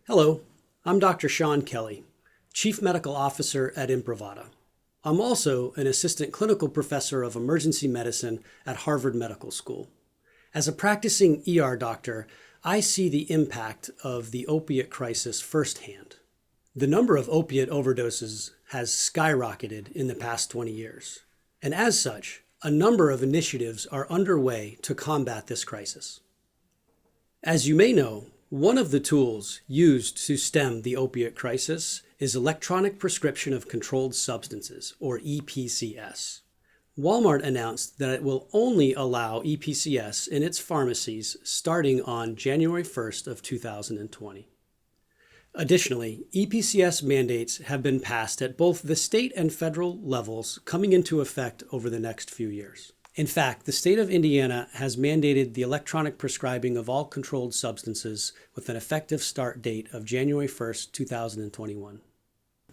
Hello, I'm Dr. Sean Kelly, Chief Medical Officer at Imprivata. I'm also an Assistant Clinical Professor of Emergency Medicine at Harvard Medical School. As a practicing ER doctor, I see the impact of the opiate crisis firsthand. The number of opiate overdoses has skyrocketed in the past 20 years. And as such, a number of initiatives are underway to combat this crisis. As you may know, one of the tools used to stem the opiate crisis is electronic prescription of controlled substances, or EPCS. Walmart announced that it will only allow EPCS in its pharmacies starting on January 1st of 2020. Additionally, EPCS mandates have been passed at both the state and federal levels coming into effect over the next few years. In fact, the state of Indiana has mandated the electronic prescribing of all controlled substances with an effective start date of January 1st, 2021.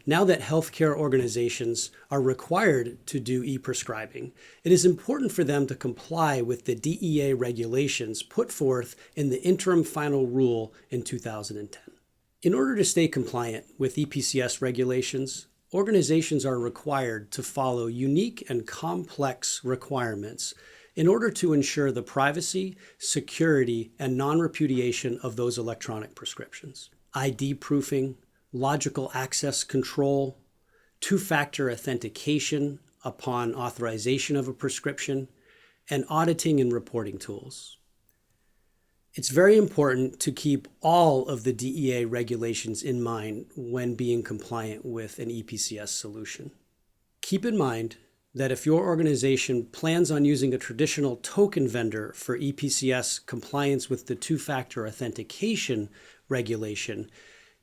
Now that healthcare organizations are required to do e-prescribing, it is important for them to comply with the DEA regulations put forth in the interim final rule in 2010. In order to stay compliant with EPCS regulations, organizations are required to follow unique and complex requirements in order to ensure the privacy, security, and non-repudiation of those electronic prescriptions. ID proofing, logical access control, two-factor authentication upon authorization of a prescription, and auditing and reporting tools. It's very important to keep all of the DEA regulations in mind when being compliant with an EPCS solution. Keep in mind that if your organization plans on using a traditional token vendor for EPCS compliance with the two-factor authentication regulation,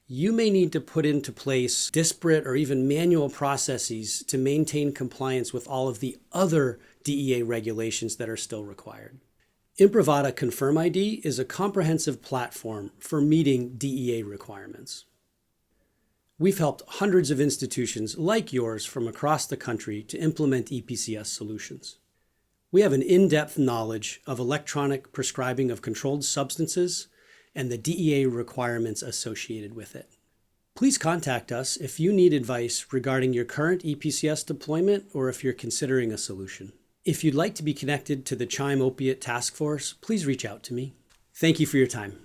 you may need to put into place disparate or even manual processes to maintain compliance with all of the other DEA regulations that are still required. Imprivata Confirm ID is a comprehensive platform for meeting DEA requirements. We've helped hundreds of institutions like yours from across the country to implement EPCS solutions. We have an in-depth knowledge of electronic prescribing of controlled substances and the DEA requirements associated with it. Please contact us if you need advice regarding your current EPCS deployment or if you're considering a solution. If you'd like to be connected to the Chime Opiate Task Force, please reach out to me. Thank you for your time.